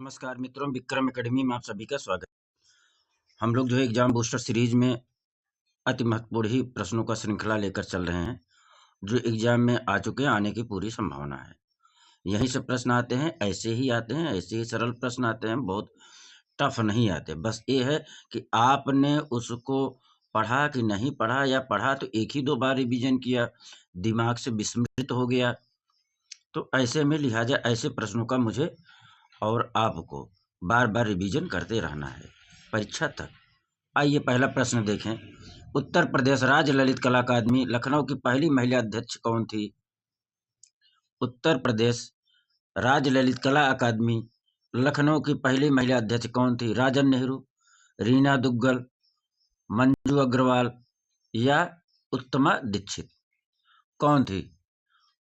नमस्कार मित्रों, विक्रम एकेडमी में आप सभी का स्वागत है। हम लोग जो है एग्जाम बूस्टर सीरीज में अति महत्वपूर्ण ही प्रश्नों का श्रृंखला लेकर चल रहे हैं, जो एग्जाम में आ चुके हैं, आने की पूरी संभावना है। यहीं से प्रश्न आते हैं, ऐसे ही आते हैं, ऐसे ही सरल प्रश्न आते हैं, बहुत टफ नहीं आते। बस ये है कि आपने उसको पढ़ा कि नहीं पढ़ा, या पढ़ा तो एक ही दो बार रिवीजन किया, दिमाग से विस्मृत हो गया। तो ऐसे में लिहाजा ऐसे प्रश्नों का मुझे और आपको बार बार रिवीजन करते रहना है परीक्षा तक। आइए पहला प्रश्न देखें। उत्तर प्रदेश राज्य ललित कला अकादमी लखनऊ की पहली महिला अध्यक्ष कौन थी? उत्तर प्रदेश राज्य ललित कला अकादमी लखनऊ की पहली महिला अध्यक्ष कौन थी? राजन नेहरू, रीना दुग्गल, मंजू अग्रवाल या उत्तमा दीक्षित? कौन थी?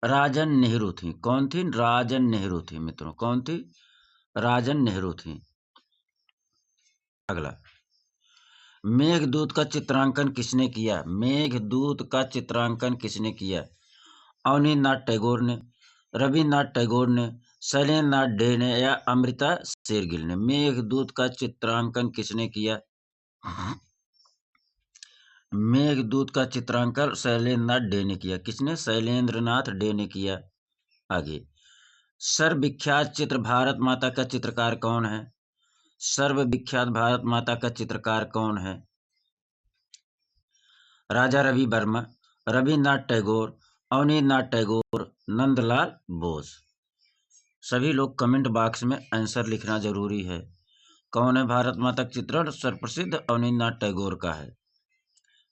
राजन नेहरू थी। कौन थी? राजन नेहरू थी मित्रों। कौन थी? राजन नेहरू थी। अगला, मेघदूत का चित्रांकन किसने किया? मेघदूत का चित्रांकन किसने किया? अवनींद्रनाथ टैगोर ने, रविन्द्रनाथ टैगोर ने, शैलेंद्रनाथ डे ने या अमृता शेरगिल ने? मेघदूत का चित्रांकन किसने किया? मेघदूत का चित्रांकन शैलेंद्रनाथ डे ने किया। किसने? शैलेंद्रनाथ डे ने किया। आगे, सर्वविख्यात चित्र भारत माता का चित्रकार कौन है? सर्वविख्यात भारत माता का चित्रकार कौन है? राजा रवि वर्मा, रविन्द्रनाथ टैगोर, अवनींद्रनाथ टैगोर, नंदलाल बोस? सभी लोग कमेंट बॉक्स में आंसर लिखना जरूरी है। कौन है भारत माता का चित्रण? सर्वप्रसिद्ध अवनींद्रनाथ टैगोर का है।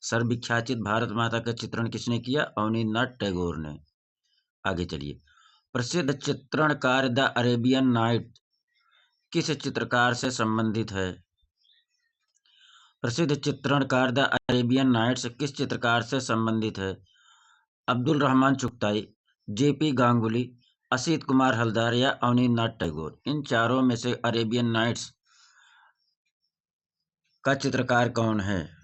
सर्वविख्यात भारत माता का चित्रण किसने किया? अवनींद्रनाथ टैगोर ने। आगे चलिए, प्रसिद्ध चित्रणकार द अरेबियन नाइट किस चित्रकार से संबंधित है? प्रसिद्ध चित्रणकार द अरेबियन नाइट्स किस चित्रकार से संबंधित है? अब्दुल रहमान चुगताई, जेपी गांगुली, असित कुमार हलदर या अवनींद्रनाथ टैगोर? इन चारों में से अरेबियन नाइट्स का चित्रकार कौन है?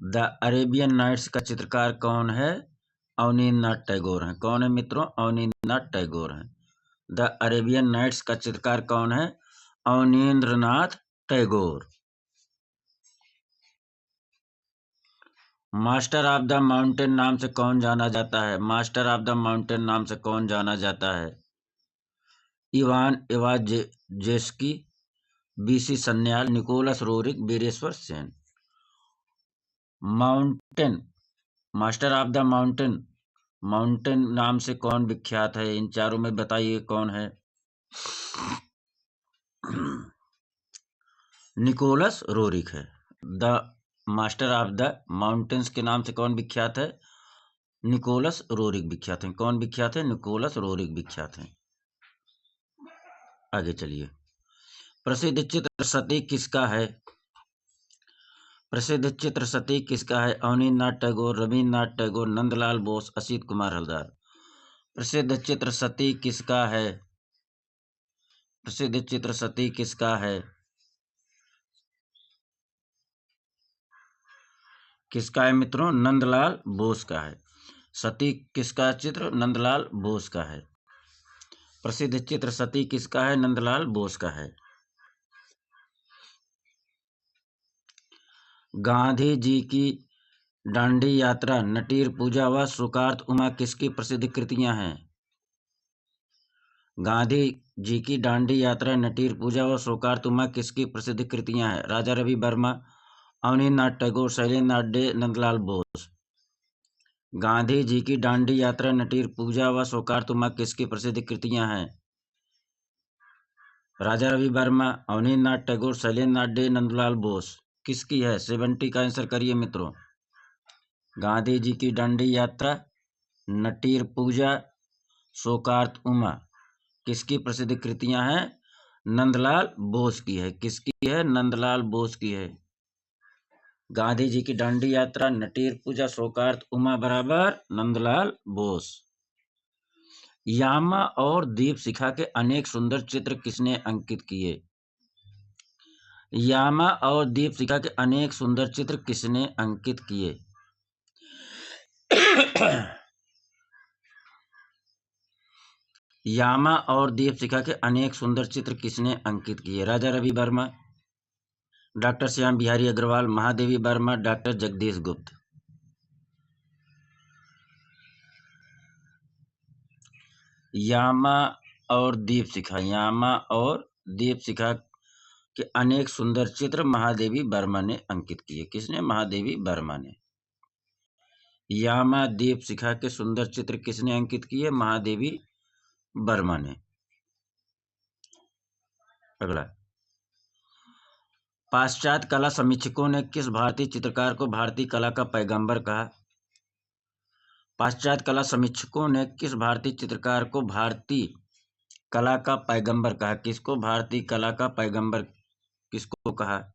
द अरेबियन नाइट्स का चित्रकार कौन है? अवनींद्रनाथ टैगोर हैं। कौन है मित्रों? अवनींद्रनाथ टैगोर हैं। द अरेबियन नाइट्स का चित्रकार कौन है? Abanindranath Tagore. Master of the mountain नाम से कौन जाना जाता है? मास्टर ऑफ द माउंटेन नाम से कौन जाना जाता है? इवान इवाजेस्की, B C Sanyal, Nicholas Roerich, Vireshwar Sen? Mountain, master of the mountain, mountain नाम से कौन विख्यात है? इन चारों में बताइए कौन है? निकोलस रोरिक है। The master of the mountains के नाम से कौन विख्यात है? निकोलस रोरिक विख्यात हैं। कौन विख्यात है? निकोलस रोरिक विख्यात हैं। आगे चलिए, प्रसिद्ध चित्र सती किसका है? प्रसिद्ध चित्र सती किसका है? अवनींद्रनाथ टैगोर, रविन्द्रनाथ टैगोर, नंदलाल बोस, असित कुमार हलदर? प्रसिद्ध चित्र सती किसका है? प्रसिद्ध चित्र सती किसका है? किसका है मित्रों? नंदलाल बोस का है। सती किसका चित्र? नंदलाल बोस का है। प्रसिद्ध चित्र सती किसका है? नंदलाल बोस का है। गांधी जी की डांडी यात्रा, नटीर पूजा व शोकार्त उमा किसकी प्रसिद्ध कृतियां हैं? गांधी जी की डांडी यात्रा, नटीर पूजा व शोकार्त उमा किसकी प्रसिद्ध कृतियां हैं? राजा रवि वर्मा, अवनींद्रनाथ टैगोर, शैलेंद्रनाथ डे, नंदलाल बोस? गांधी जी की डांडी यात्रा, नटीर पूजा व शोकार्त उमा किसकी प्रसिद्ध कृतियां हैं? राजा रवि वर्मा, अवनींद्रनाथ टैगोर, शैलेंद्रनाथ डे, नंदलाल बोस? किसकी है? 70 का आंसर करिए मित्रों। गांधी जी की डांडी यात्रा, नटीर पूजा, शोकार्त उमा किसकी प्रसिद्ध कृतियां हैं? नंदलाल बोस की है। किसकी है? नंदलाल बोस की है। गांधी जी की डांडी यात्रा, नटीर पूजा, शोकार्त उमा बराबर नंदलाल बोस। यामा और दीप शिखा के अनेक सुंदर चित्र किसने अंकित किए? यामा और दीप शिखा के अनेक सुंदर चित्र किसने अंकित किए? यामा और दीपशिखा के अनेक सुंदर चित्र किसने अंकित किए? राजा रवि वर्मा, डॉक्टर श्याम बिहारी अग्रवाल, महादेवी वर्मा, डॉक्टर जगदीश गुप्त। यामा और दीपशिखा के अनेक सुंदर चित्र महादेवी वर्मा ने अंकित किए। किसने? महादेवी वर्मा ने। यामा दीपशिखा के सुंदर चित्र किसने अंकित किए? महादेवी वर्मा ने। अगला, पाश्चात्य कला समीक्षकों ने किस भारतीय चित्रकार को भारतीय कला का पैगंबर कहा? पाश्चात्य कला समीक्षकों ने किस भारतीय चित्रकार को भारतीय कला का पैगंबर कहा? किसको भारतीय कला का पैगंबर किसको कहा?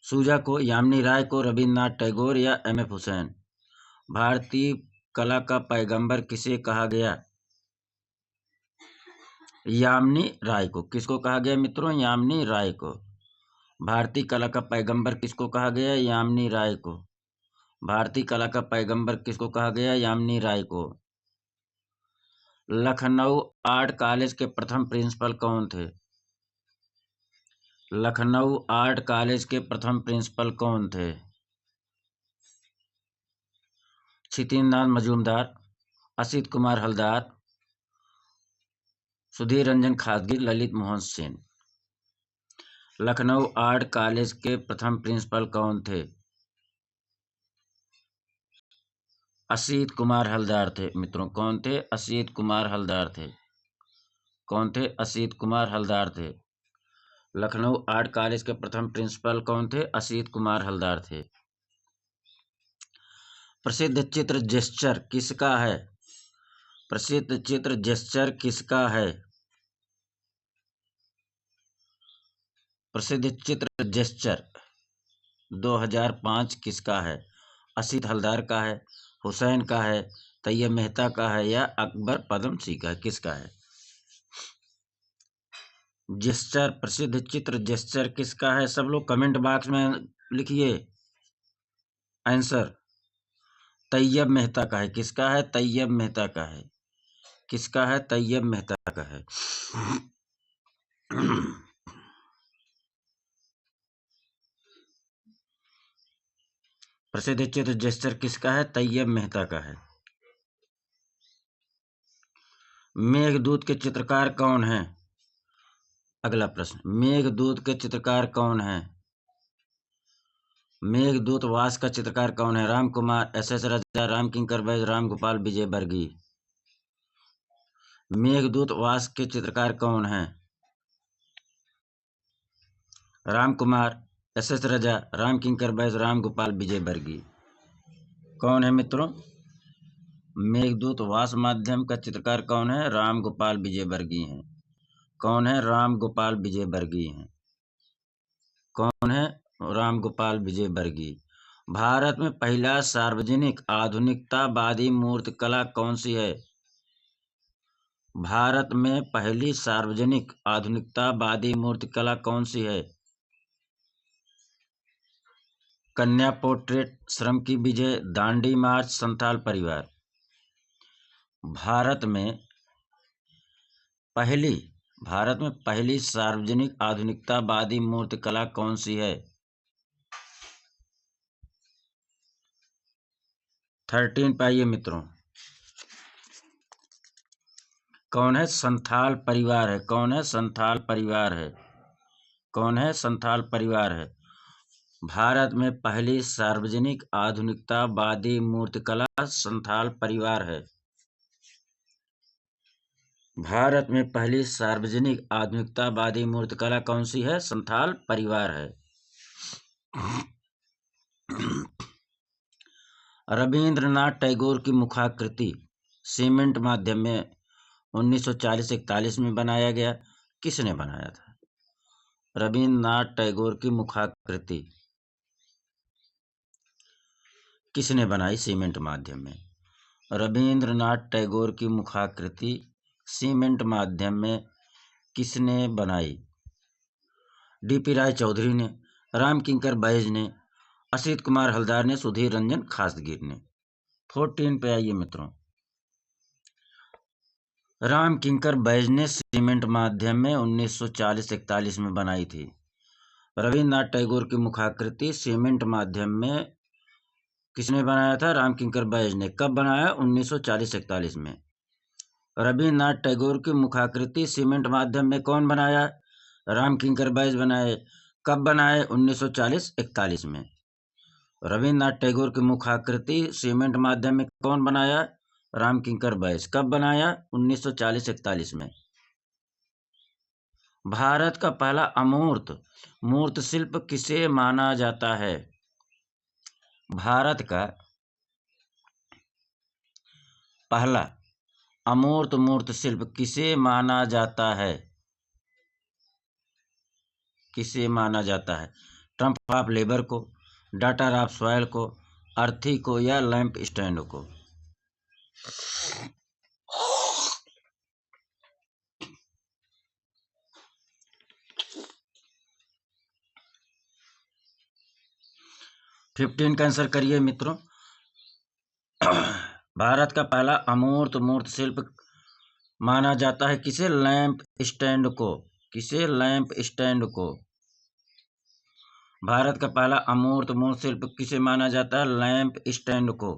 सूजा को, यामिनी राय को, रविन्द्रनाथ टैगोर या एम.एफ. हुसैन? भारतीय कला का पैगंबर किसे कहा गया? यामिनी राय को। किसको कहा गया मित्रों? यामिनी राय को। भारतीय कला का पैगंबर किसको कहा गया? यामिनी राय को। भारतीय कला का पैगंबर किसको कहा गया? यामिनी राय को। लखनऊ आर्ट कॉलेज के प्रथम प्रिंसिपल कौन थे? लखनऊ आर्ट कॉलेज के प्रथम प्रिंसिपल कौन थे? क्षितिज मजूमदार, असित कुमार हलदार, सुधीर रंजन खासगी, ललित मोहन सेन। लखनऊ आर्ट कॉलेज के प्रथम प्रिंसिपल कौन थे? असित कुमार हलदार थे मित्रों। कौन थे? असित कुमार हलदार थे। कौन थे? असित कुमार हलदार थे। लखनऊ आर्ट कॉलेज के प्रथम प्रिंसिपल कौन थे? असित कुमार हलदार थे। प्रसिद्ध चित्र जेस्चर किसका है? प्रसिद्ध चित्र जेस्चर किसका है? प्रसिद्ध चित्र जेस्चर 2005 किसका है? असित हलदार का है, हुसैन का है, तैयब मेहता का है या अकबर पदमसी का है? किसका है? जेस्चर, प्रसिद्ध चित्र जेस्चर किसका है? सब लोग कमेंट बॉक्स में लिखिए आंसर। तैयब मेहता का है। किसका है? तैयब मेहता का है। किसका है? तैयब मेहता का है। प्रसिद्ध चित्र जेस्चर किसका है? तैयब मेहता का है। मेघदूत के चित्रकार कौन हैं? अगला प्रश्न, मेघदूत के चित्रकार कौन हैं? मेघदूत वास का चित्रकार कौन है? राम कुमार, एस.एस. राजा, राम किंकर बैज, राम गोपाल विजय वर्गीय। मेघदूत वास के चित्रकार कौन हैं? राम कुमार, एस.एस. राजा, राम किंकर बैज, राम गोपाल विजय वर्गीय। कौन है मित्रों? मेघदूत वास माध्यम का चित्रकार कौन है? राम गोपाल विजय वर्गीय हैं। कौन है? राम गोपाल विजय वर्गीय हैं। कौन है? राम गोपाल विजय वर्गीय। भारत में पहला सार्वजनिक आधुनिकतावादी मूर्तिकला कौन सी है? भारत में पहली सार्वजनिक आधुनिकतावादी मूर्तिकला कौन सी है? कन्या पोर्ट्रेट, श्रम की विजय, दांडी मार्च, संथाल परिवार। भारत में पहली सार्वजनिक आधुनिकतावादी मूर्तिकला कौन सी है? 13 पे आइए मित्रों। कौन है? संथाल परिवार है। कौन है? संथाल परिवार है। कौन है? संथाल परिवार है। भारत में पहली सार्वजनिक आधुनिकतावादी मूर्तिकला संथाल परिवार है। भारत में पहली सार्वजनिक आधुनिकतावादी मूर्तिकला कौन सी है? संथाल परिवार है। रविंद्रनाथ टैगोर की मुखाकृति सीमेंट माध्यम में 1940-41 में बनाया गया। किसने बनाया था? रविंद्रनाथ टैगोर की मुखाकृति किसने बनाई सीमेंट माध्यम में? रविंद्रनाथ टैगोर की मुखाकृति सीमेंट माध्यम में किसने बनाई? डी.पी. राय चौधरी ने, राम किंकर बैज ने, असित कुमार हलदार ने, सुधीर रंजन खासगीर ने। 14 पे आइए मित्रों। राम किंकर बैज ने सीमेंट माध्यम में 1940-41 में बनाई थी। रविन्द्रनाथ टैगोर की मुखाकृति सीमेंट माध्यम में किसने बनाया था? राम किंकर बैज ने। कब बनाया? 1940-41 में। रविन्द्रनाथ टैगोर की मुखाकृति सीमेंट माध्यम में कौन बनाया? राम किंकर बैज बनाए। कब बनाए? 1940-41 में। रविन्द्रनाथ टैगोर की मुखाकृति सीमेंट माध्यम में कौन बनाया? राम किंकर बैज। कब बनाया? 1940-41 में। भारत का पहला अमूर्त मूर्त शिल्प किसे माना जाता है? भारत का पहला अमूर्त मूर्त शिल्प किसे माना जाता है? किसे माना जाता है? ट्रम्प ऑफ लेबर को, डॉटर ऑफ सॉयल को, अर्थी को या लैंप स्टैंड को? फिफ्टीन का आंसर करिए मित्रों। भारत का पहला अमूर्त मूर्त शिल्प माना जाता है किसे? लैंप स्टैंड को। किसे? लैंप स्टैंड को। भारत का पहला अमूर्त मूर्त शिल्प किसे माना जाता है? लैंप स्टैंड को।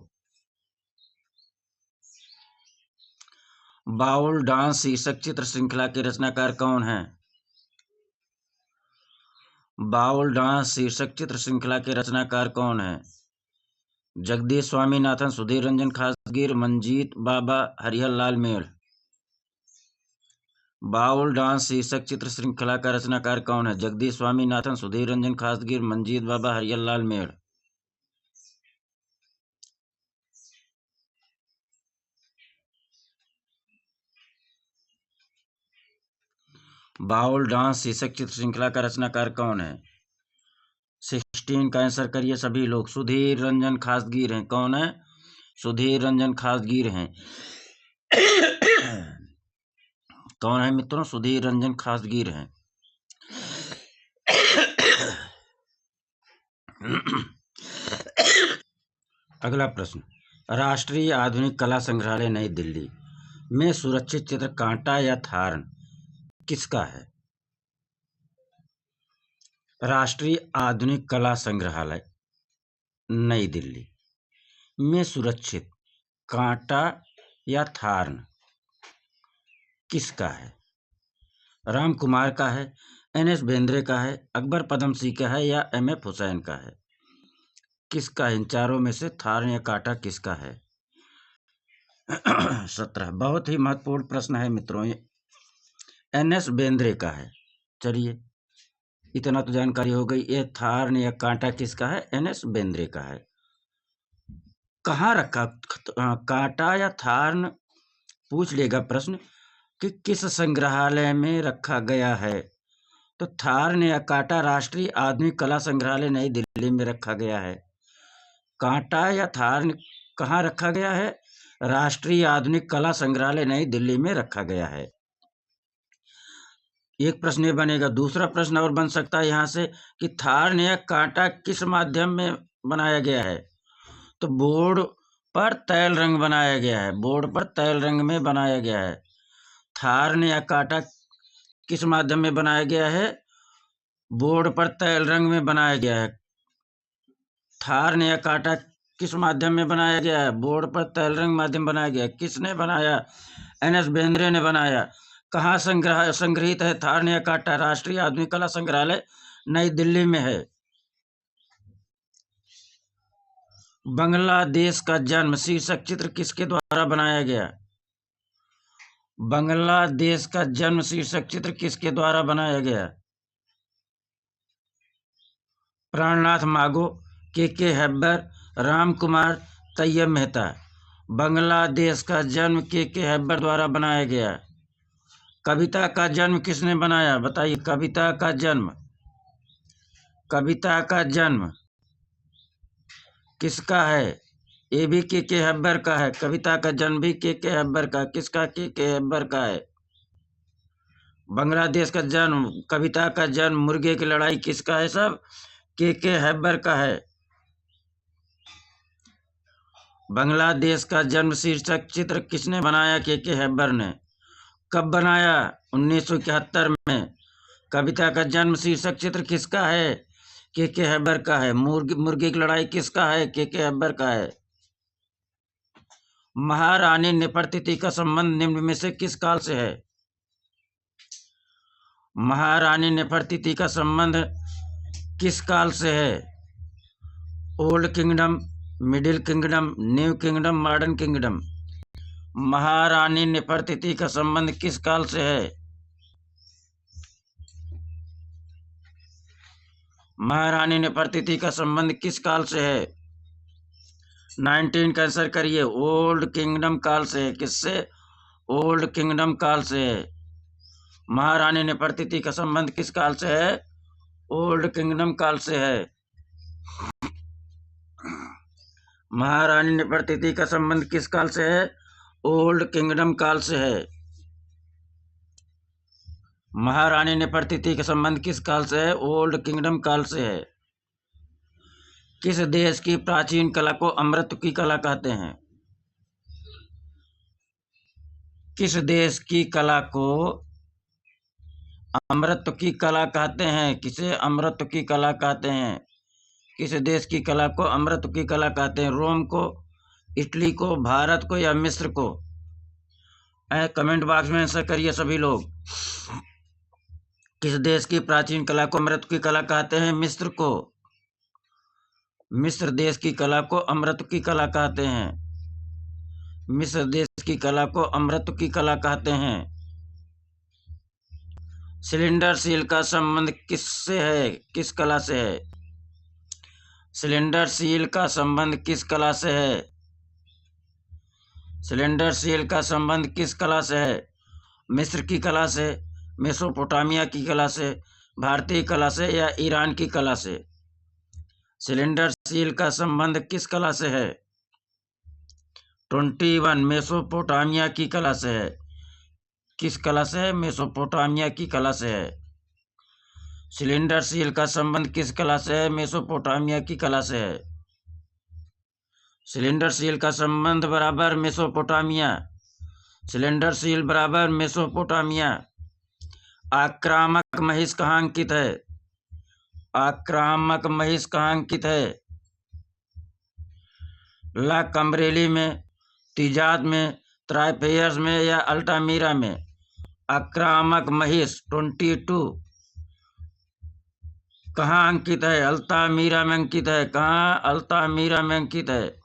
बाउल डांस शीर्षक चित्र श्रृंखला के रचनाकार कौन है? बाउल डांस शीर्षक चित्र श्रृंखला के रचनाकार कौन है? जगदीश स्वामीनाथन, सुधीर रंजन खासगीर, मंजीत बाबा, हरिहर लाल मेड़। बाउल डांस शीर्षक चित्र श्रृंखला का रचनाकार कौन है? जगदीश स्वामीनाथन, सुधीर रंजन खासगीर, मंजीत बाबा, हरिहर लाल मेड़। बाउल डांस शीर्षक चित्र श्रृंखला का रचनाकार कौन है? 16 का आंसर करिए सभी लोग। सुधीर रंजन खासगीर हैं। कौन है? सुधीर रंजन खासगीर हैं। कौन है मित्रों? सुधीर रंजन खासगीर हैं। अगला प्रश्न, राष्ट्रीय आधुनिक कला संग्रहालय नई दिल्ली में सुरक्षित चित्र कांटा या थार्न किसका है? राष्ट्रीय आधुनिक कला संग्रहालय नई दिल्ली में सुरक्षित कांटा या थार्न किसका है? राम कुमार का है, NS बेंद्रे का है, अकबर पदमसी का है या MF हुसैन का है? किसका? इन चारों में से थार्न या कांटा किसका है? 17 बहुत ही महत्वपूर्ण प्रश्न है मित्रों। NS बेंद्रे का है। चलिए इतना तो जानकारी हो गई। ये थार्न या कांटा किसका है? NS बेंद्रे का है। कहाँ रखा कांटा या थार्न? पूछ लेगा प्रश्न कि किस संग्रहालय में रखा गया है। तो थार्न या कांटा राष्ट्रीय आधुनिक कला संग्रहालय नई दिल्ली में रखा गया है। कांटा या थार्न कहाँ रखा गया है? राष्ट्रीय आधुनिक कला संग्रहालय नई दिल्ली में रखा गया है। एक प्रश्न ये बनेगा। दूसरा प्रश्न और बन सकता है यहाँ से कि थार्न या कांटा किस माध्यम में बनाया गया है? तो बोर्ड पर तैल रंग बनाया गया है। बोर्ड पर तैल रंग में बनाया गया है। थार्न या कांटा किस माध्यम में बनाया गया है? बोर्ड पर तैल रंग में बनाया गया है। थार्न या कांटा किस माध्यम में बनाया गया है? बोर्ड पर तैल रंग माध्यम बनाया गया है। किसने बनाया? NS बेंद्रे ने बनाया। कहाँ संग्रहित है थार्न या कांटा? राष्ट्रीय आधुनिक कला संग्रहालय नई दिल्ली में है। बांग्लादेश का जन्म शीर्षक चित्र किसके द्वारा बनाया गया? बांग्लादेश का जन्म शीर्षक चित्र किसके द्वारा बनाया गया? प्राणनाथ मागो, KK हैब्बर, राम कुमार, तैयब मेहता। बांग्लादेश का जन्म KK हैब्बर द्वारा बनाया गया। कविता का जन्म किसने बनाया? बताइए। कविता का जन्म किसका है? ये भी KK हैब्बर का है। कविता का जन्म भी KK हैब्बर का। किसका? KK हैब्बर का है। बांग्लादेश का जन्म, कविता का जन्म, मुर्गे की लड़ाई किसका है? सब KK हैब्बर का है। बांग्लादेश का जन्म शीर्षक चित्र किसने बनाया? KK हैब्बर ने। कब बनाया? 1971 में। कविता का जन्म शीर्षक चित्र किसका है? के हैबर का है। मुर्गी की लड़ाई किसका है? के हैबर का है। महारानी नेफरतिति का संबंध निम्न में से किस काल से है? महारानी नेफरतिति का संबंध किस काल से है? Old kingdom, middle kingdom, new kingdom, modern kingdom. महारानी नेफरतिति का संबंध किस काल से है? महारानी नेफरतिति का संबंध किस काल से है? 19 का आंसर करिए। ओल्ड किंगडम काल से है। किससे? ओल्ड किंगडम काल से है। महारानी नेफरतिति का संबंध किस काल से है? ओल्ड किंगडम काल से है। महारानी नेफरतिति का संबंध किस काल से है? ओल्ड किंगडम काल से है। महारानी नेफरतिति का संबंध किस काल से है? ओल्ड किंगडम काल से है। किस देश की प्राचीन कला को अमृत की कला कहते हैं? किस देश की कला को अमृत की कला कहते हैं? किसे अमृत की कला कहते हैं? किस देश की कला को अमृत की कला कहते हैं? रोम को, इटली को, भारत को या मिस्र को? कमेंट बॉक्स में आंसर करिए सभी लोग। किस देश की प्राचीन कला को अमृत की कला कहते हैं? मिस्र को। मिस्र देश की कला को अमृत की कला कहते हैं। मिस्र देश की कला को अमृत की कला कहते हैं। सिलेंडर सील का संबंध किससे है? किस कला से है? सिलेंडर सील का संबंध किस कला से है? सिलेंडर सील का संबंध किस कला से है? मिस्र की कला से, मेसोपोटामिया की कला से, भारतीय कला से या ईरान की कला से? सिलेंडर सील का संबंध किस कला से है? 21 मेसोपोटामिया की कला से है। किस कला से है? मेसोपोटामिया की कला से है। सिलेंडर सील का संबंध किस कला से है? मेसोपोटामिया की कला से है। सिलेंडर सील का संबंध बराबर मेसोपोटामिया। सिलेंडर सील बराबर मेसोपोटामिया। आक्रामक महिष कहाँ अंकित है? आक्रामक महिष कहाँ अंकित है? ला कम्बरेली में, तिजाद में, त्राइफेयर्स में या अल्टामीरा में? आक्रामक महिष 22 कहाँ अंकित है? अल्तामीरा में अंकित है। कहाँ? अल्तामीरा में अंकित है।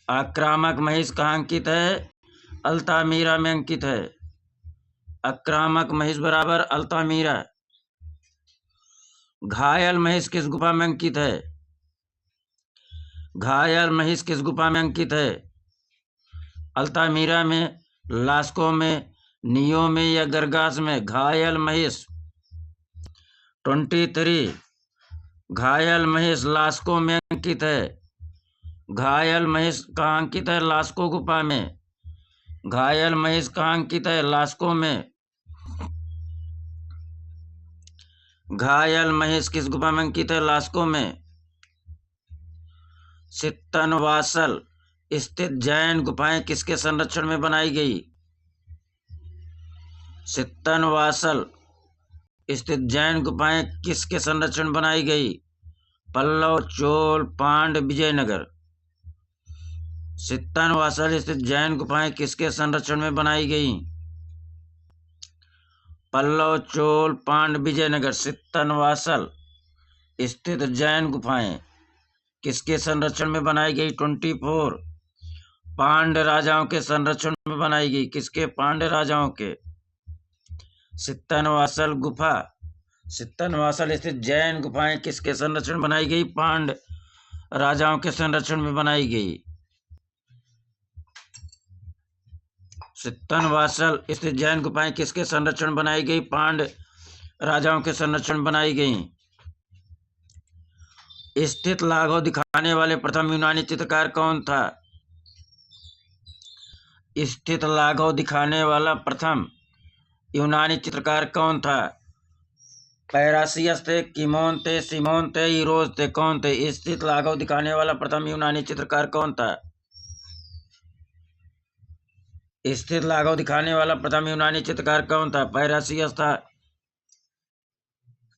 आक्रामक महिष कहाँ अंकित है? अल्तामीरा में अंकित है। आक्रामक महिष बराबर अल्तामीरा। घायल महिष किस गुफा में अंकित है? घायल महिष किस गुफा में अंकित है? अल्तामीरा में, लास्को में, नियो में या गरगास में? घायल महिष 23 घायल महिष लास्को में अंकित है। घायल महिष कहाँ अंकित है? लास्को गुफा में। घायल महिष कहाँ अंकित है? लास्को में। घायल महिष किस गुफा में अंकित है? लास्को में। सित्तनवासल स्थित जैन गुफाएं किसके संरक्षण में बनाई गई? सित्तनवासल स्थित जैन गुफाएं किसके संरक्षण में बनाई गई? पल्लव, चोल, पांड, विजयनगर। सित्तनवासल स्थित जैन गुफाएं किसके संरक्षण में बनाई गई? पल्लव, चोल, पांड, विजयनगर। सित्तनवासल स्थित जैन गुफाएं किसके संरक्षण में बनाई गई? 24 पांड राजाओं के संरक्षण में बनाई गई। किसके? पांड राजाओं के। सित्तनवासल गुफा, सित्तनवासल स्थित जैन गुफाएं किसके संरक्षण में बनाई गई? पांड राजाओं के संरक्षण में बनाई गई। सित्तनवासल स्थित जैन गुफाएं किसके संरक्षण बनाई गई? पांड राजाओं के संरक्षण बनाई गई। स्थित लाघव दिखाने वाले प्रथम यूनानी चित्रकार कौन था? स्थित लाघव दिखाने वाला प्रथम यूनानी चित्रकार कौन था? पैरासियस थे, कीमोन थे, सिमोन थे, ईरोज थे? कौन थे? स्थित लाघव दिखाने वाला प्रथम यूनानी चित्रकार कौन था? स्थित लाघव दिखाने वाला प्रथम यूनानी चित्रकार कौन था? पैरासियस था,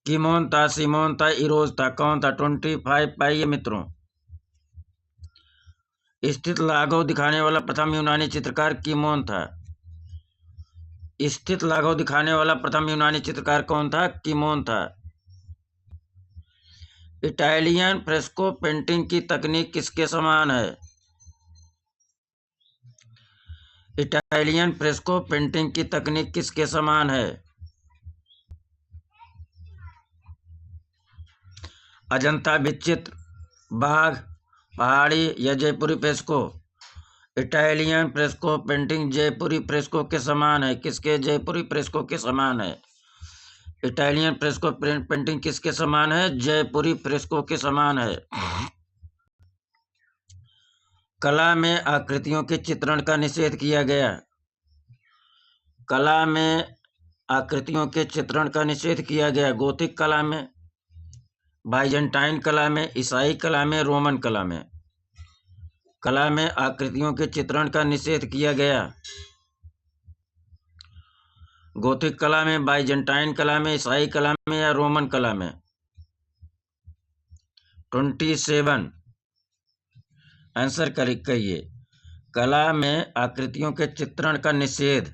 कीमोन था, सिमोन था, इरोज था। कौन था? 25 पाइए मित्रों। स्थित लाघव दिखाने वाला प्रथम यूनानी चित्रकार कीमोन था। स्थित लाघव दिखाने वाला प्रथम यूनानी चित्रकार कौन था? कीमोन था। इटालियन फ्रेस्को पेंटिंग की तकनीक किसके समान है? इटालियन फ्रेस्को पेंटिंग की तकनीक किसके समान है? अजंता भित्तिचित्र, बाघ, पहाड़ी या जयपुरी फ्रेस्को? इटालियन फ्रेस्को पेंटिंग जयपुरी फ्रेस्को के समान है। किसके? जयपुरी फ्रेस्को के समान है। इटालियन फ्रेस्को पेंटिंग किसके समान है? जयपुरी फ्रेस्को के समान है। कला में आकृतियों के चित्रण का निषेध किया गया। कला में आकृतियों के चित्रण का निषेध किया गया। गोथिक कला में, बाइजेंटाइन कला में, ईसाई कला में, रोमन कला में। कला में आकृतियों के चित्रण का निषेध किया गया। गोथिक कला में, बाइजेंटाइन कला में, ईसाई कला में या रोमन कला में? 27 आंसर करिए। कला में आकृतियों के चित्रण का निषेध,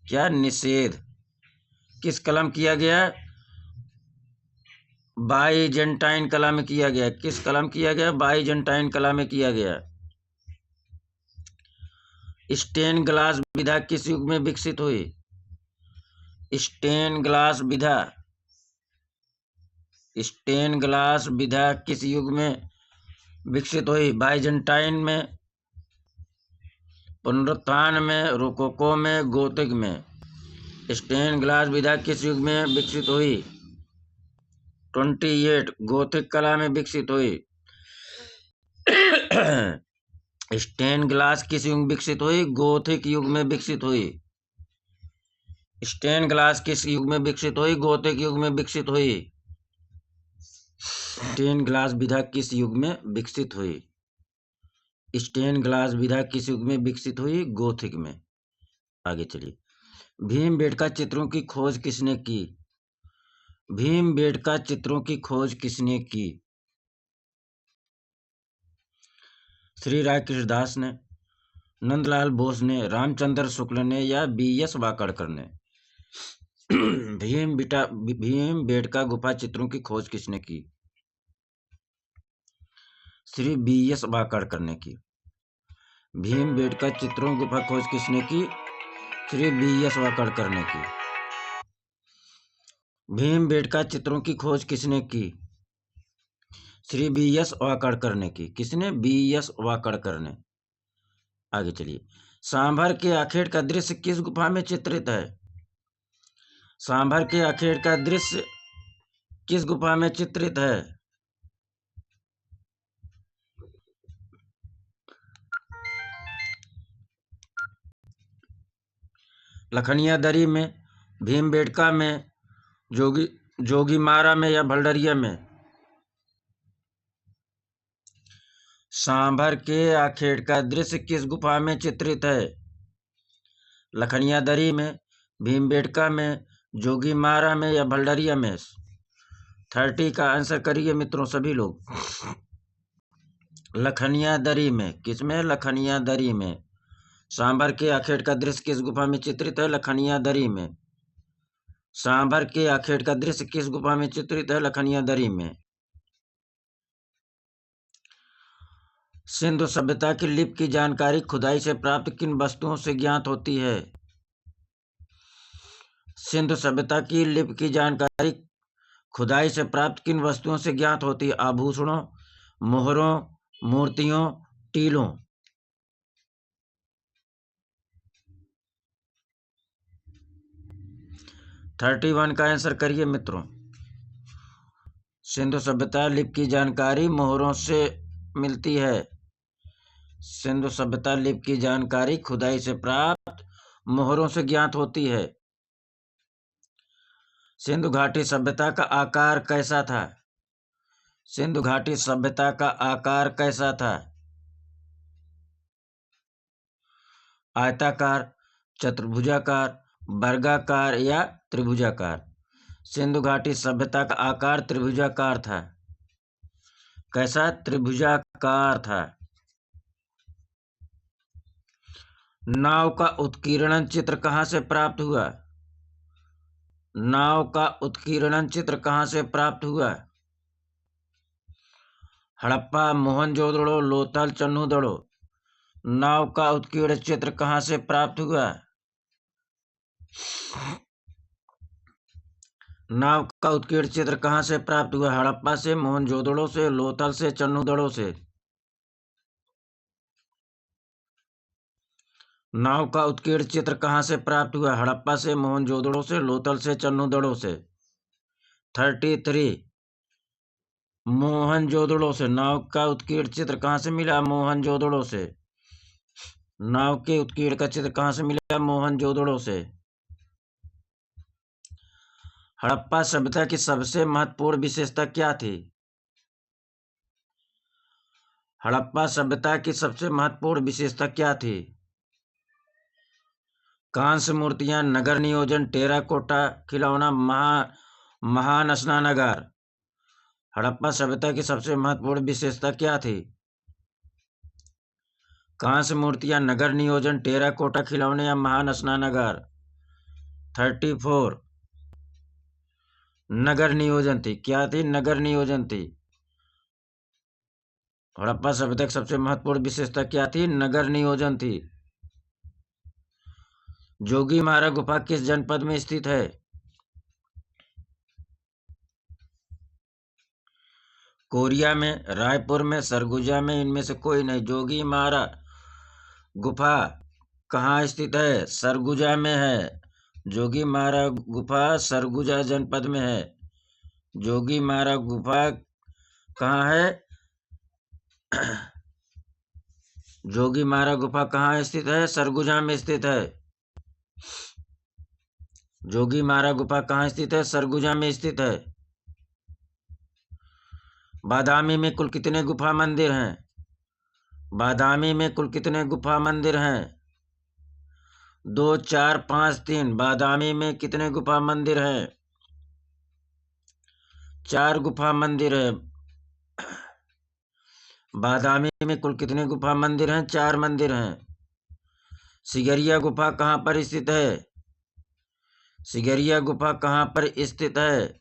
क्या निषेध किस कलम किया गया? बाइजेंटाइन कला में किया गया। किस कलम किया गया? बाइजेंटाइन कला में किया गया। स्टेन ग्लास विधा किस युग में विकसित हुई? स्टेन ग्लास विधा, स्टेन ग्लास विधा किस युग में विकसित हुई? बाइजेंटाइन में, पुनरुत्थान में, रोकोको में, गोथिक में? स्टेन ग्लास विधा किस युग में विकसित हुई? 28 गोथिक कला में विकसित हुई। स्टेन ग्लास किस युग में विकसित हुई? गोथिक युग में विकसित हुई। स्टेन ग्लास किस युग में विकसित हुई? गोथिक युग में विकसित हुई। स्टेन ग्लास विधा किस युग में विकसित हुई? स्टेन ग्लास विधा किस युग में विकसित हुई? गोथिक में। आगे चलिए। भीमबेटका चित्रों की खोज किसने की? भीमबेटका चित्रों की खोज किसने की? श्री राय कृष्णदास ने, नंदलाल बोस ने, रामचंद्र शुक्ल ने या BS वाकड़कर ने? भीमबेटका गुफा चित्रों की खोज किसने की? श्री BS वाकड़कर ने की। भीमबेटका चित्रों गुफा खोज किसने की? श्री BS वाकड़कर ने की। भीमबेटका चित्रों की खोज किसने की? श्री BS वाकड़कर ने की। किसने? BS वाकड़कर ने। आगे चलिए। सांभर के आखेट का दृश्य किस गुफा में चित्रित है? सांभर के आखेट का दृश्य किस गुफा में चित्रित है? लखनिया दरी में, भीमबेटका में, जोगीमारा में या भंडरिया में? सांभर के आखेट का दृश्य किस गुफा में चित्रित है? लखनिया दरी में, भीमबेटका में, जोगीमारा में या भंडरिया में? 30 का आंसर करिए मित्रों सभी लोग। लखनिया दरी में। किसमें? लखनिया दरी में। सांभर के आखेट का दृश्य किस गुफा में चित्रित है? लखनिया दरी में। सांभर के आखेट का दृश्य किस गुफा में चित्रित है? लखनिया दरी में। सिंधु सभ्यता की लिपि की जानकारी खुदाई से प्राप्त किन वस्तुओं से ज्ञात होती है? सिंधु सभ्यता की लिपि की जानकारी खुदाई से प्राप्त किन वस्तुओं से ज्ञात होती है? आभूषणों, मोहरों, मूर्तियों, टीलों? थर्टी 31 का आंसर करिए मित्रों। सिंधु सभ्यता लिपि की जानकारी मोहरों से मिलती है। सिंधु सभ्यता लिपि की जानकारी खुदाई से प्राप्त मोहरों से ज्ञात होती है। सिंधु घाटी सभ्यता का आकार कैसा था? सिंधु घाटी सभ्यता का आकार कैसा था? आयताकार, चतुर्भुजाकार, वर्गाकार या त्रिभुजाकार। सिंधु घाटी सभ्यता का आकार त्रिभुजाकार था। कैसा? त्रिभुजाकार था। नाव का उत्कीर्णन चित्र कहाँ से प्राप्त हुआ? नाव का उत्कीर्णन चित्र कहाँ से प्राप्त हुआ? हड़प्पा, मोहनजोदड़ो, लोथल, चन्नूदड़ो। नाव का उत्कीर्ण चित्र कहाँ से प्राप्त हुआ? नाव का उत्कीर्ण चित्र कहाँ से प्राप्त हुआ? हड़प्पा से, मोहनजोदड़ो से, लोथल से, चन्नूदड़ो से। नाव का उत्कीर्ण चित्र कहाँ से प्राप्त हुआ? हड़प्पा से, मोहनजोदड़ो से, लोथल से, चन्नूदड़ो से। 33 मोहनजोदड़ो से। नाव का उत्कीर्ण चित्र कहाँ से मिला? मोहनजोदड़ो से। नाव के उत्कीर्ण का चित्र कहाँ से मिला? मोहनजोदड़ो से। हड़प्पा सभ्यता की सबसे महत्वपूर्ण विशेषता क्या थी? हड़प्पा सभ्यता की सबसे महत्वपूर्ण विशेषता क्या थी? कांस्य मूर्तियां, नगर नियोजन, टेराकोटा खिलौना, महान स्नानागार। हड़प्पा सभ्यता की सबसे महत्वपूर्ण विशेषता क्या थी? कांस्य मूर्तियां, नगर नियोजन, टेराकोटा खिलौने या महान स्नानागार। 34 नगर नियोजन थी। क्या थी? नगर नियोजन थी। हड़प्पा सभ्यता की सबसे महत्वपूर्ण विशेषता क्या थी? नगर नियोजन थी। जोगीमारा गुफा किस जनपद में स्थित है? कोरिया में, रायपुर में, सरगुजा में, इनमें से कोई नहीं। जोगीमारा गुफा कहाँ स्थित है? सरगुजा में है। जोगीमारा गुफा सरगुजा जनपद में है। जोगीमारा गुफा कहाँ है? जोगीमारा गुफा कहाँ स्थित है? सरगुजा में स्थित है। जोगीमारा गुफा कहाँ स्थित है? सरगुजा में स्थित है। बादामी में कुल कितने गुफा मंदिर हैं? बादामी में कुल कितने गुफा मंदिर हैं? 2, 4, 5, 3। बादामी में कितने गुफा मंदिर हैं? 4 गुफा मंदिर है। बादामी में कुल कितने गुफा मंदिर हैं? 4 मंदिर हैं। सिगरिया गुफा कहाँ पर स्थित है? सिगरिया गुफा कहाँ पर स्थित है?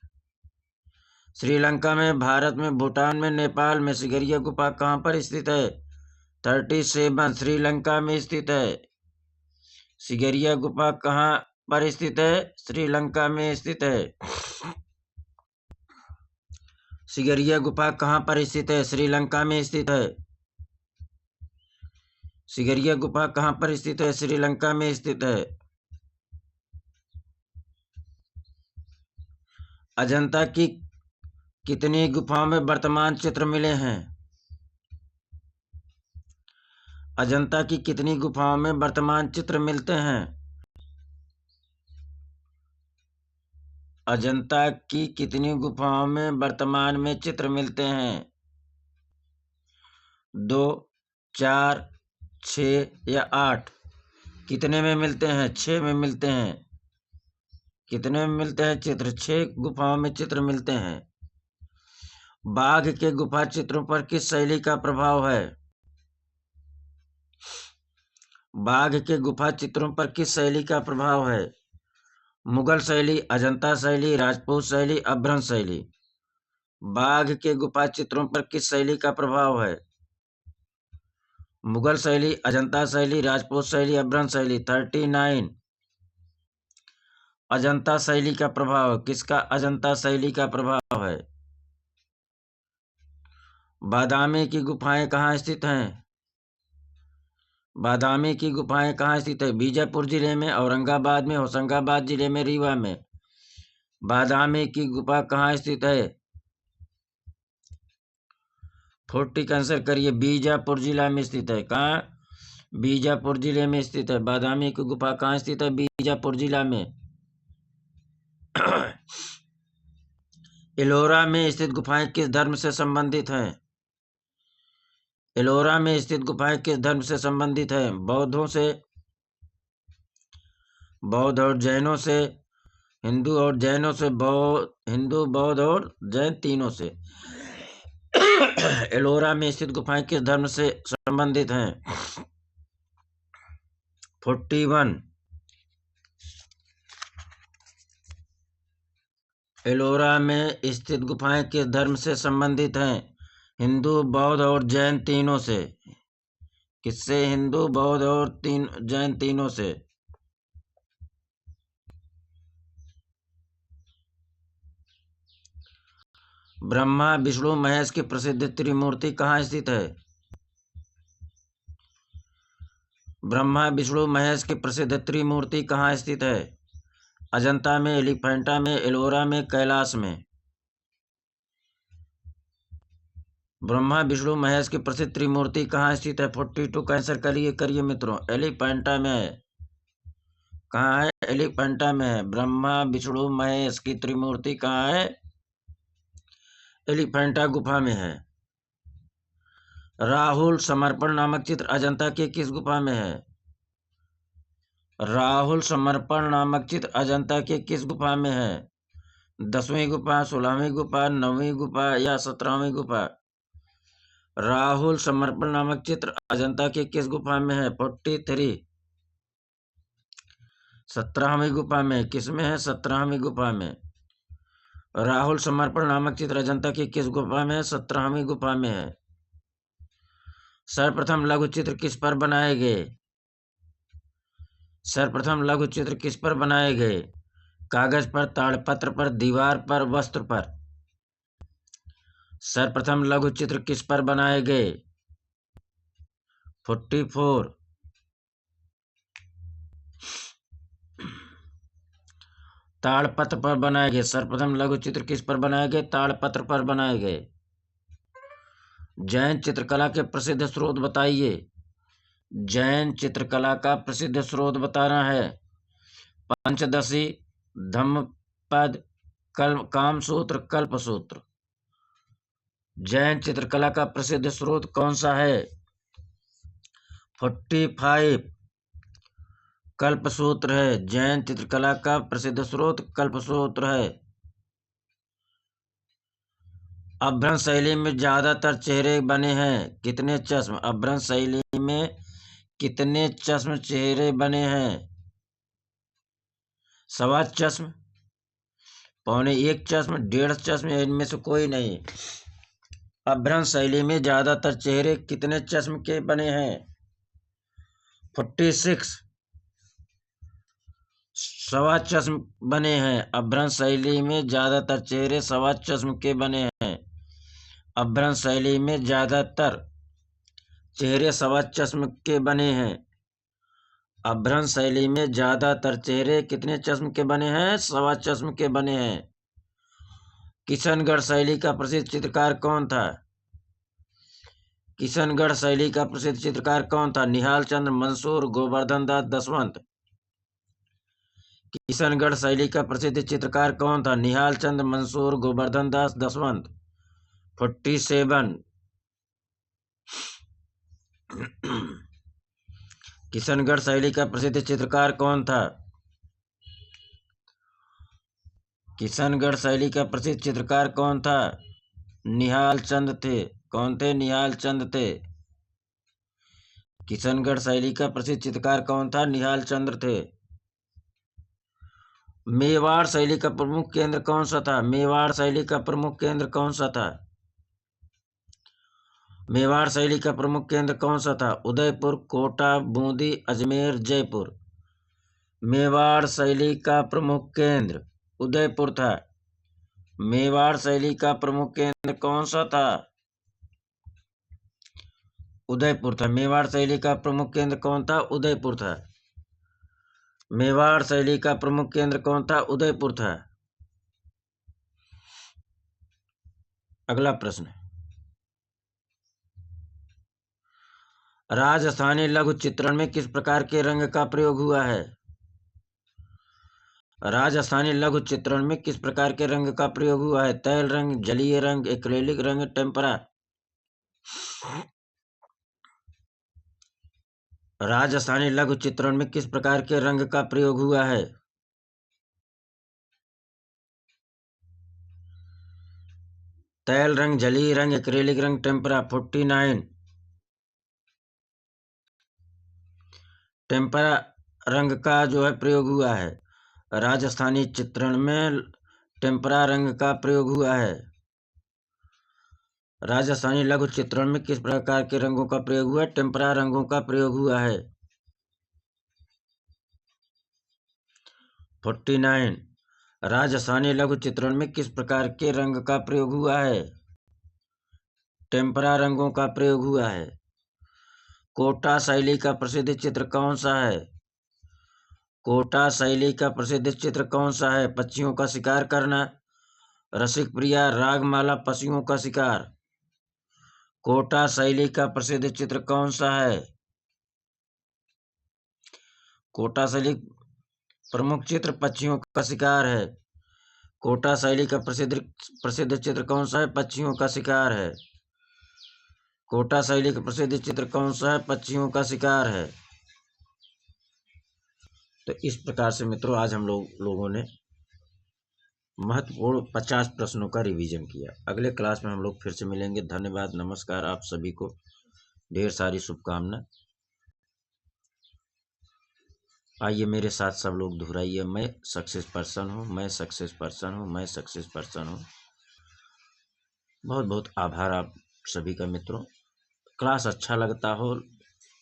श्रीलंका में, भारत में, भूटान में, नेपाल में। सिगरिया गुफा कहाँ पर स्थित है? 37 श्रीलंका में स्थित है। सिगरिया गुफा कहाँ पर स्थित है? श्रीलंका में स्थित है। सिगरिया गुफा कहाँ पर स्थित है? श्रीलंका में स्थित है। सिगरिया गुफा कहाँ पर स्थित है? श्रीलंका में स्थित है। अजंता की कितनी गुफाओं में वर्तमान चित्र मिले हैं? अजंता की कितनी गुफाओं में वर्तमान चित्र मिलते हैं? अजंता की कितनी गुफाओं में वर्तमान में चित्र मिलते हैं? 2, 4, 6 या 8। कितने में मिलते हैं? 6 में मिलते हैं। कितने में मिलते हैं चित्र? 6 गुफाओं में चित्र मिलते हैं। बाघ के गुफा चित्रों पर किस शैली का प्रभाव है? बाघ के गुफा चित्रों पर किस शैली का प्रभाव है? मुगल शैली, अजंता शैली, राजपूत शैली, अभ्रंश शैली। बाघ के गुफा चित्रों पर किस शैली का प्रभाव है? मुगल शैली, अजंता शैली, राजपूत शैली, अभ्रंश शैली। 39 अजंता शैली का प्रभाव। किसका अजंता शैली का प्रभाव है? बादामी की गुफाएं कहाँ स्थित हैं? बादामी की गुफाएं कहाँ स्थित है? बीजापुर जिले में, औरंगाबाद में, होशंगाबाद जिले में, रीवा में। बादामी की गुफा कहाँ स्थित है? 40 का आंसर करिए। बीजापुर जिला में स्थित है। कहाँ? बीजापुर जिले में स्थित है। बादामी की गुफा कहाँ स्थित है? बीजापुर जिला में। एलोरा में स्थित गुफाएं किस धर्म से संबंधित हैं? एलोरा में स्थित गुफाएं किस धर्म से संबंधित हैं? बौद्धों से, बौद्ध और जैनों से, हिंदू और जैनों से, हिंदू बौद्ध और जैन तीनों से। एलोरा में स्थित गुफाएं किस धर्म से संबंधित हैं? 41। एलोरा में स्थित गुफाएं किस धर्म से संबंधित हैं? हिंदू, बौद्ध और जैन तीनों से। किससे? हिंदू, बौद्ध और जैन तीनों से। ब्रह्मा विष्णु महेश की प्रसिद्ध त्रिमूर्ति कहाँ स्थित है? ब्रह्मा विष्णु महेश की प्रसिद्ध त्रिमूर्ति कहाँ स्थित है? अजंता में, एलिफेंटा में, एलोरा में, कैलाश में। ब्रह्मा विष्णु महेश की प्रसिद्ध त्रिमूर्ति कहाँ स्थित है? 42 का आंसर करिए मित्रों। एलिफेंटा में है। कहाँ है? एलिफेंटा में है। ब्रह्मा विष्णु महेश की त्रिमूर्ति कहाँ है? एलिफेंटा गुफा में है। राहुल समर्पण नामक चित्र अजंता के किस गुफा में है? राहुल समर्पण नामक चित्र अजंता के किस गुफा में है? 10वीं गुफा, 16वीं गुफा, 9वीं गुफा या 17वीं गुफा? राहुल समर्पण नामक चित्र अजंता के किस गुफा में है? 43। 17वीं गुफा में। किस में है? 17वीं गुफा में। राहुल समर्पण नामक चित्र अजंता की किस गुफा में है? 17वीं गुफा में है। सर्वप्रथम लघु चित्र किस पर बनाए गए? सर्वप्रथम लघु चित्र किस पर बनाए गए? कागज पर, ताड़पत्र पर, दीवार पर, वस्त्र पर? सर्वप्रथम लघु चित्र किस पर बनाए गए? 44। ताड़पत्र पर बनाए गए। सर्वप्रथम लघु चित्र किस पर बनाए गए? ताड़पत्र पर बनाए गए। जैन चित्रकला के प्रसिद्ध स्रोत बताइए। जैन चित्रकला का प्रसिद्ध स्रोत बताना है। पंचदशी, धम्मपद, कामसूत्र, कल्पसूत्र। जैन चित्रकला का प्रसिद्ध स्रोत कौन सा है? 45 कल्पसूत्र है। जैन चित्रकला का प्रसिद्ध स्रोत कल्पसूत्र है। अभ्रंश शैली में ज्यादातर चेहरे बने हैं। कितने चश्म? अभ्रंश शैली में कितने चश्म चेहरे बने हैं? 1.25 चश्म, 1.25 चश्म, 1.5 चश्म, इनमें से कोई नहीं। अभ्रंश शैली में ज्यादातर चेहरे कितने चश्म के बने हैं? 46 1.25 चश्म बने हैं। अभ्रंश शैली में ज्यादातर चेहरे 1.25 चश्म के बने हैं। अभ्रंश शैली में ज्यादातर चेहरे 1.25 चश्म के बने हैं। अभ्रंश शैली में ज्यादातर चेहरे कितने चश्म के बने हैं? 1.25 चश्म के बने हैं। किशनगढ़ शैली का प्रसिद्ध चित्रकार कौन था? किशनगढ़ शैली का प्रसिद्ध चित्रकार कौन था? निहाल चंद्र, मंसूर, गोवर्धन दास, दसवंत। किशनगढ़ शैली का प्रसिद्ध चित्रकार कौन था? निहाल चंद्र, मंसूर, गोवर्धन दास, दसवंत। 47 किशनगढ़ शैली का प्रसिद्ध चित्रकार कौन था? किशनगढ़ शैली का प्रसिद्ध चित्रकार कौन था? निहाल चंद थे। कौन थे? निहाल चंद थे। किशनगढ़ शैली का प्रसिद्ध चित्रकार कौन था? निहाल चंद्र थे। मेवाड़ शैली का प्रमुख केंद्र कौन सा था? मेवाड़ शैली का प्रमुख केंद्र कौन सा था? मेवाड़ शैली का प्रमुख केंद्र कौन सा था? उदयपुर, कोटा, बूंदी, अजमेर, जयपुर। मेवाड़ शैली का प्रमुख केंद्र उदयपुर था। मेवाड़ शैली का प्रमुख केंद्र कौन सा था? उदयपुर था। मेवाड़ शैली का प्रमुख केंद्र कौन था? उदयपुर था। मेवाड़ शैली का प्रमुख केंद्र कौन था? उदयपुर था। अगला प्रश्न, राजस्थानी लघु चित्रण में किस प्रकार के रंग का प्रयोग हुआ है? राजस्थानी लघु चित्रण में किस प्रकार के रंग का प्रयोग हुआ है? तैल रंग, जलीय रंग, एक्रेलिक रंग, टेम्परा। राजस्थानी लघु चित्रण में किस प्रकार के रंग का प्रयोग हुआ है? तैल रंग, जलीय रंग, एक्रेलिक रंग, टेम्परा। 49। टेम्परा रंग का जो है प्रयोग हुआ है। राजस्थानी चित्रण में टेम्परा रंग का प्रयोग हुआ है। राजस्थानी लघु चित्रण में किस प्रकार के रंगों का प्रयोग हुआ है? टेम्परा रंगों का प्रयोग हुआ है। 49। राजस्थानी लघु चित्रण में किस प्रकार के रंग का प्रयोग हुआ है? टेम्परा रंगों का प्रयोग हुआ है। कोटा शैली का प्रसिद्ध चित्र कौन सा है? कोटा शैली का प्रसिद्ध चित्र कौन सा है? पक्षियों का शिकार करना, रसिक प्रिया, रागमाला, पशुओं का शिकार। कोटा शैली का प्रसिद्ध चित्र कौन सा है? कोटा शैली प्रमुख चित्र पक्षियों का शिकार है। कोटा शैली का प्रसिद्ध चित्र कौन सा है? पक्षियों का शिकार है। कोटा शैली का प्रसिद्ध चित्र कौन सा है? पक्षियों का शिकार है। तो इस प्रकार से मित्रों आज हम लोगों ने महत्वपूर्ण 50 प्रश्नों का रिवीजन किया। अगले क्लास में हम लोग फिर से मिलेंगे। धन्यवाद, नमस्कार। आप सभी को ढेर सारी शुभकामनाएं। आइए मेरे साथ सब लोग दोहराइए, मैं सक्सेस पर्सन हूँ, मैं सक्सेस पर्सन हूँ, मैं सक्सेस पर्सन हूँ। बहुत बहुत आभार आप सभी का मित्रों। क्लास अच्छा लगता हो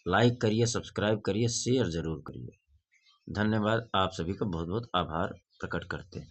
लाइक करिए, सब्सक्राइब करिए, शेयर जरूर करिए। धन्यवाद, आप सभी का बहुत बहुत आभार प्रकट करते हैं।